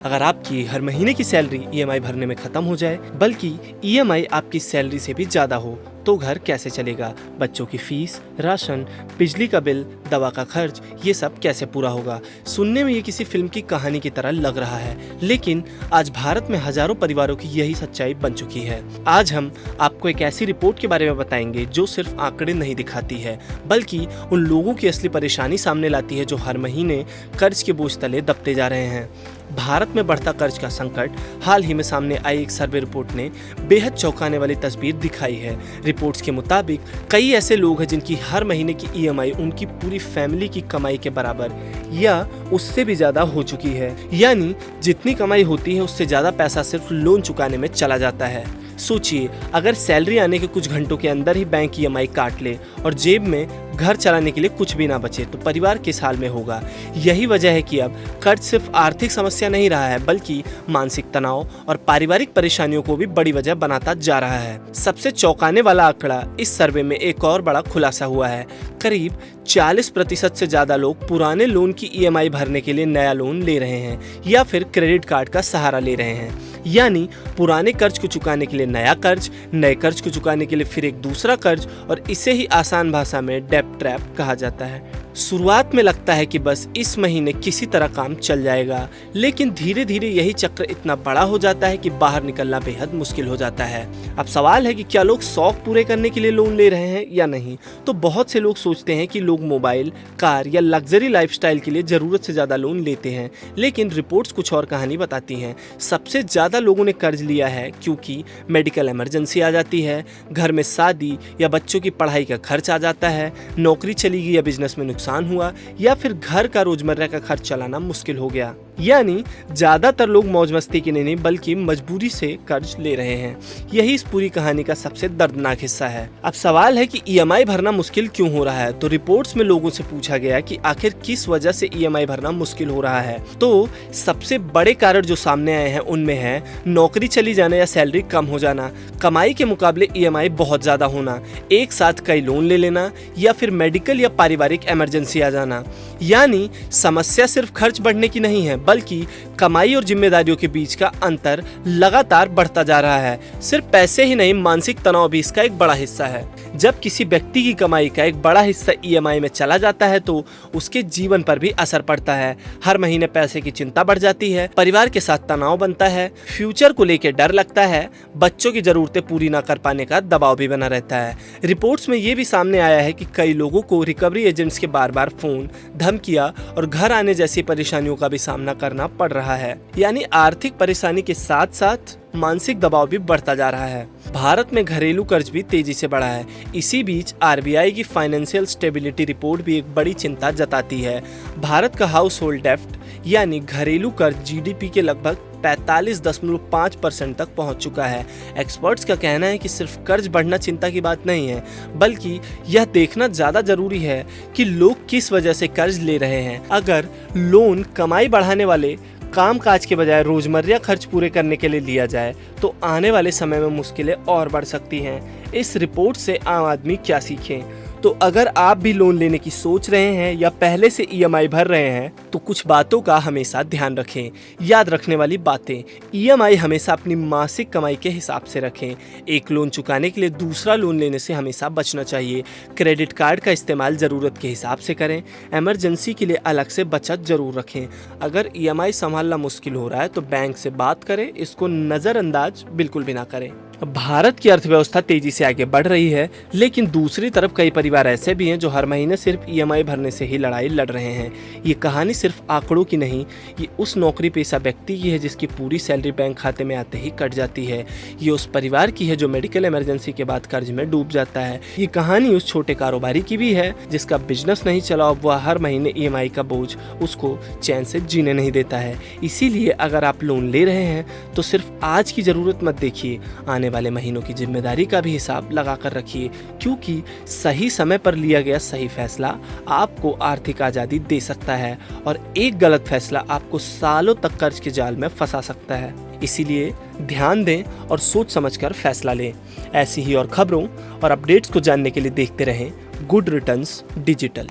अगर आपकी हर महीने की सैलरी ईएमआई भरने में खत्म हो जाए, बल्कि ईएमआई आपकी सैलरी से भी ज्यादा हो, तो घर कैसे चलेगा? बच्चों की फीस, राशन, बिजली का बिल, दवा का खर्च, ये सब कैसे पूरा होगा? सुनने में ये किसी फिल्म की कहानी की तरह लग रहा है, लेकिन आज भारत में हजारों परिवारों की यही सच्चाई बन चुकी है। आज हम आपको एक ऐसी रिपोर्ट के बारे में बताएंगे जो सिर्फ आंकड़े नहीं दिखाती है, बल्कि उन लोगों की असली परेशानी सामने लाती है जो हर महीने कर्ज के बोझ तले दबते जा रहे हैं। भारत में बढ़ता कर्ज का संकट हाल ही में सामने आई एक सर्वे रिपोर्ट ने बेहद चौंकाने वाली तस्वीर दिखाई है। रिपोर्ट्स के मुताबिक कई ऐसे लोग हैं जिनकी हर महीने की ईएमआई उनकी पूरी फैमिली की कमाई के बराबर या उससे भी ज्यादा हो चुकी है। यानी जितनी कमाई होती है उससे ज्यादा पैसा सिर्फ लोन चुकाने में चला जाता है। सोचिए, अगर सैलरी आने के कुछ घंटों के अंदर ही बैंक ईएमआई काट ले और जेब में घर चलाने के लिए कुछ भी ना बचे, तो परिवार किस हाल में होगा? यही वजह है कि अब कर्ज सिर्फ आर्थिक समस्या नहीं रहा है, बल्कि मानसिक तनाव और पारिवारिक परेशानियों को भी बड़ी वजह बनाता जा रहा है। सबसे चौंकाने वाला आंकड़ा इस सर्वे में एक और बड़ा खुलासा हुआ है। करीब 40% से ज्यादा लोग पुराने लोन की ईएमआई भरने के लिए नया लोन ले रहे हैं या फिर क्रेडिट कार्ड का सहारा ले रहे हैं। यानी पुराने कर्ज को चुकाने के लिए नया कर्ज, नए कर्ज को चुकाने के लिए फिर एक दूसरा कर्ज, और इसे ही आसान भाषा में डेब्ट ट्रैप कहा जाता है। शुरुआत में लगता है कि बस इस महीने किसी तरह काम चल जाएगा, लेकिन धीरे धीरे यही चक्र इतना बड़ा हो जाता है कि बाहर निकलना बेहद मुश्किल हो जाता है। अब सवाल है कि क्या लोग शौक पूरे करने के लिए लोन ले रहे हैं या नहीं? तो बहुत से लोग सोचते हैं कि लोग मोबाइल, कार या लग्जरी लाइफस्टाइल के लिए जरूरत से ज्यादा लोन लेते हैं, लेकिन रिपोर्ट्स कुछ और कहानी बताती हैं। सबसे ज्यादा लोगों ने कर्ज लिया है क्योंकि मेडिकल इमरजेंसी आ जाती है, घर में शादी या बच्चों की पढ़ाई का खर्च आ जाता है, नौकरी चली गई या बिजनेस में नुकसान हुआ, या फिर घर का रोजमर्रा का खर्च चलाना मुश्किल हो गया। यानी ज्यादातर लोग मौज मस्ती के लिए नहीं बल्कि मजबूरी से कर्ज ले रहे हैं। यही इस पूरी कहानी का सबसे दर्दनाक हिस्सा है। अब सवाल है कि ईएमआई भरना मुश्किल क्यों हो रहा है? तो रिपोर्ट्स में लोगों से पूछा गया कि आखिर किस वजह से ईएमआई भरना मुश्किल हो रहा है। तो सबसे बड़े कारण जो सामने आए हैं उनमें है नौकरी चली जाना या सैलरी कम हो जाना, कमाई के मुकाबले ईएमआई बहुत ज्यादा होना, एक साथ कई लोन ले लेना, या फिर मेडिकल या पारिवारिक इमरजेंसी आ जाना। यानी समस्या सिर्फ खर्च बढ़ने की नहीं है, बल्कि कमाई और जिम्मेदारियों के बीच का अंतर लगातार बढ़ता जा रहा है। सिर्फ पैसे ही नहीं, मानसिक तनाव भी इसका एक बड़ा हिस्सा है। जब किसी व्यक्ति की कमाई का एक बड़ा हिस्सा ईएमआई में चला जाता है तो उसके जीवन पर भी असर पड़ता है। हर महीने पैसे की चिंता बढ़ जाती है, परिवार के साथ तनाव बनता है, फ्यूचर को लेकर डर लगता है, बच्चों की जरूरतें पूरी ना कर पाने का दबाव भी बना रहता है। रिपोर्ट्स में ये भी सामने आया है कि कई लोगों को रिकवरी एजेंट्स के बार बार फोन, धमकियां और घर आने जैसी परेशानियों का भी सामना करना पड़ रहा है। यानी आर्थिक परेशानी के साथ साथ मानसिक दबाव भी बढ़ता जा रहा है। भारत में घरेलू कर्ज भी तेजी से बढ़ा है। इसी बीच आरबीआई की फाइनेंशियल स्टेबिलिटी रिपोर्ट भी एक बड़ी चिंता जताती है। भारत का हाउस होल्ड डेफ्ट यानी घरेलू कर्ज जीडीपी के लगभग 45.5% तक पहुंच चुका है। एक्सपर्ट्स का कहना है कि सिर्फ कर्ज बढ़ना चिंता की बात नहीं है, बल्कि यह देखना ज्यादा जरूरी है कि लोग किस वजह से कर्ज ले रहे हैं। अगर लोन कमाई बढ़ाने वाले काम काज के बजाय रोजमर्रा खर्च पूरे करने के लिए लिया जाए तो आने वाले समय में मुश्किलें और बढ़ सकती हैं। इस रिपोर्ट से आम आदमी क्या सीखें? तो अगर आप भी लोन लेने की सोच रहे हैं या पहले से ईएमआई भर रहे हैं तो कुछ बातों का हमेशा ध्यान रखें। याद रखने वाली बातें: ईएमआई हमेशा अपनी मासिक कमाई के हिसाब से रखें। एक लोन चुकाने के लिए दूसरा लोन लेने से हमेशा बचना चाहिए। क्रेडिट कार्ड का इस्तेमाल ज़रूरत के हिसाब से करें। इमरजेंसी के लिए अलग से बचत जरूर रखें। अगर ईएमआई संभालना मुश्किल हो रहा है तो बैंक से बात करें, इसको नज़रअंदाज बिल्कुल भी ना करें। भारत की अर्थव्यवस्था तेजी से आगे बढ़ रही है, लेकिन दूसरी तरफ कई परिवार ऐसे भी हैं जो हर महीने सिर्फ ईएमआई भरने से ही लड़ाई लड़ रहे हैं। ये कहानी सिर्फ आंकड़ों की नहीं, ये उस नौकरी पेशा व्यक्ति की है जिसकी पूरी सैलरी बैंक खाते में आते ही कट जाती है। ये उस परिवार की है जो मेडिकल इमरजेंसी के बाद कर्ज में डूब जाता है। ये कहानी उस छोटे कारोबारी की भी है जिसका बिजनेस नहीं चला और वह हर महीने ईएमआई का बोझ उसको चैन से जीने नहीं देता है। इसीलिए अगर आप लोन ले रहे हैं तो सिर्फ आज की जरूरत मत देखिए, आने वाले महीनों की जिम्मेदारी का भी हिसाब लगा कर रखिए, क्योंकि सही समय पर लिया गया सही फैसला आपको आर्थिक आज़ादी दे सकता है और एक गलत फैसला आपको सालों तक कर्ज के जाल में फंसा सकता है। इसीलिए ध्यान दें और सोच समझकर फैसला लें। ऐसी ही और खबरों और अपडेट्स को जानने के लिए देखते रहें गुड रिटर्न्स डिजिटल।